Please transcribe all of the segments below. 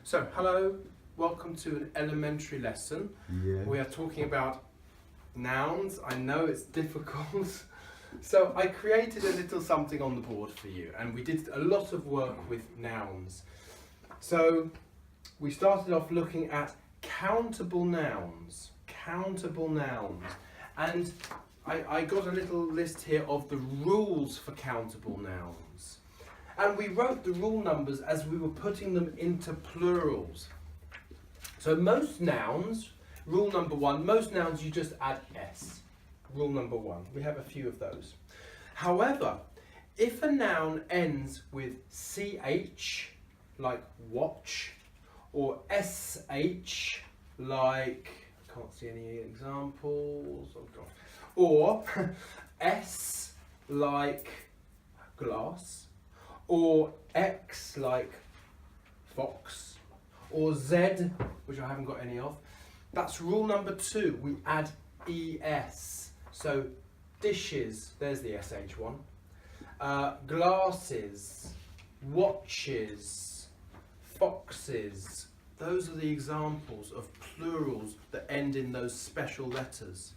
So, hello, welcome to an elementary lesson. Yeah. We are talking about nouns. I know it's difficult. So I created a little something on the board for you, and we did a lot of work with nouns. So we started off looking at countable nouns. Countable nouns. And I got a little list here of the rules for countable nouns. And we wrote the rule numbers as we were putting them into plurals. So most nouns, rule number one, most nouns you just add S. Rule number one. We have a few of those. However, if a noun ends with CH, like watch, or SH, like, I can't see any examples, oh God, or S, like glass, or X like fox, or Z, which I haven't got any of. That's rule number two. We add ES. So dishes, there's the SH one. Glasses, watches, foxes. Those are the examples of plurals that end in those special letters.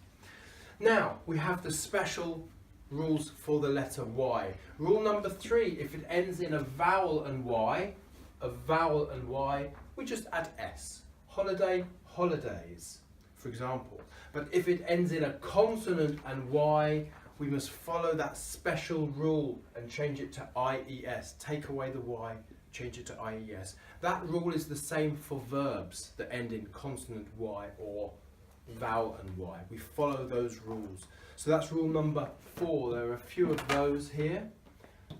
Now we have the special rules for the letter Y. Rule number three, if it ends in a vowel and Y, we just add S. Holiday, holidays, for example. But if it ends in a consonant and Y, we must follow that special rule and change it to IES. Take away the Y, change it to IES. That rule is the same for verbs that end in consonant Y or vowel and Y. We follow those rules. So that's rule number four. There are a few of those here.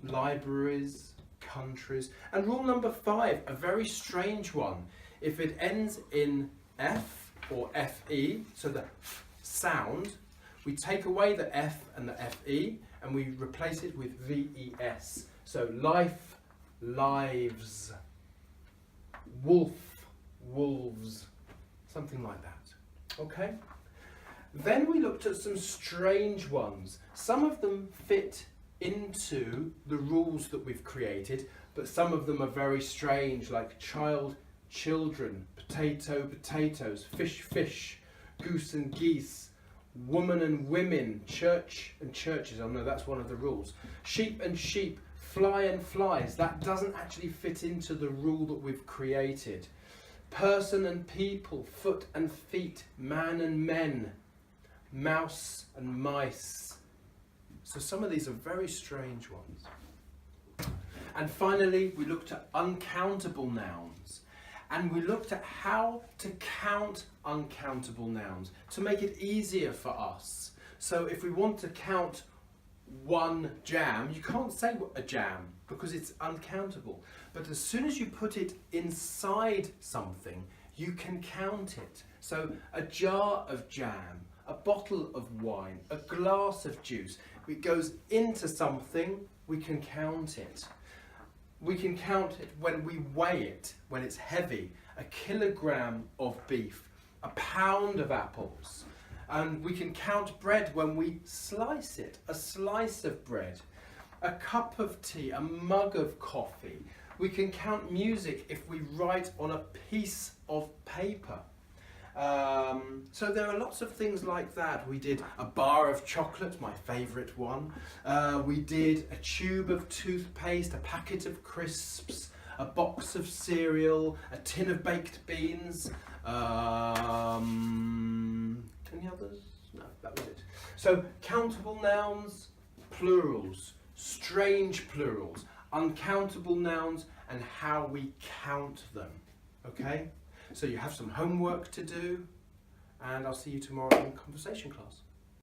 Libraries, countries. And rule number five, a very strange one. If it ends in F or FE, so the F sound, we take away the F and the FE and we replace it with VES. So life, lives, wolf, wolves, something like that. Okay? Then we looked at some strange ones. Some of them fit into the rules that we've created, but some of them are very strange, like child, children, potato, potatoes, fish, fish, goose and geese, woman and women, church and churches. Oh no, that's one of the rules. Sheep and sheep, fly and flies. That doesn't actually fit into the rule that we've created. Person and people, foot and feet, man and men, mouse and mice. So some of these are very strange ones. And finally, we looked at uncountable nouns. And we looked at how to count uncountable nouns to make it easier for us. So if we want to count one jam, you can't say a jam because it's uncountable. But as soon as you put it inside something, you can count it. So a jar of jam, a bottle of wine, a glass of juice, it goes into something, we can count it. We can count it when we weigh it, when it's heavy, a kilogram of beef, a pound of apples. And we can count bread when we slice it, a slice of bread, a cup of tea, a mug of coffee. We can count music if we write on a piece of paper. So there are lots of things like that. We did a bar of chocolate, my favourite one. We did a tube of toothpaste, a packet of crisps, a box of cereal, a tin of baked beans. Any others? No, that was it. So countable nouns, plurals, strange plurals, uncountable nouns, and how we count them. Okay? So you have some homework to do, and I'll see you tomorrow in conversation class.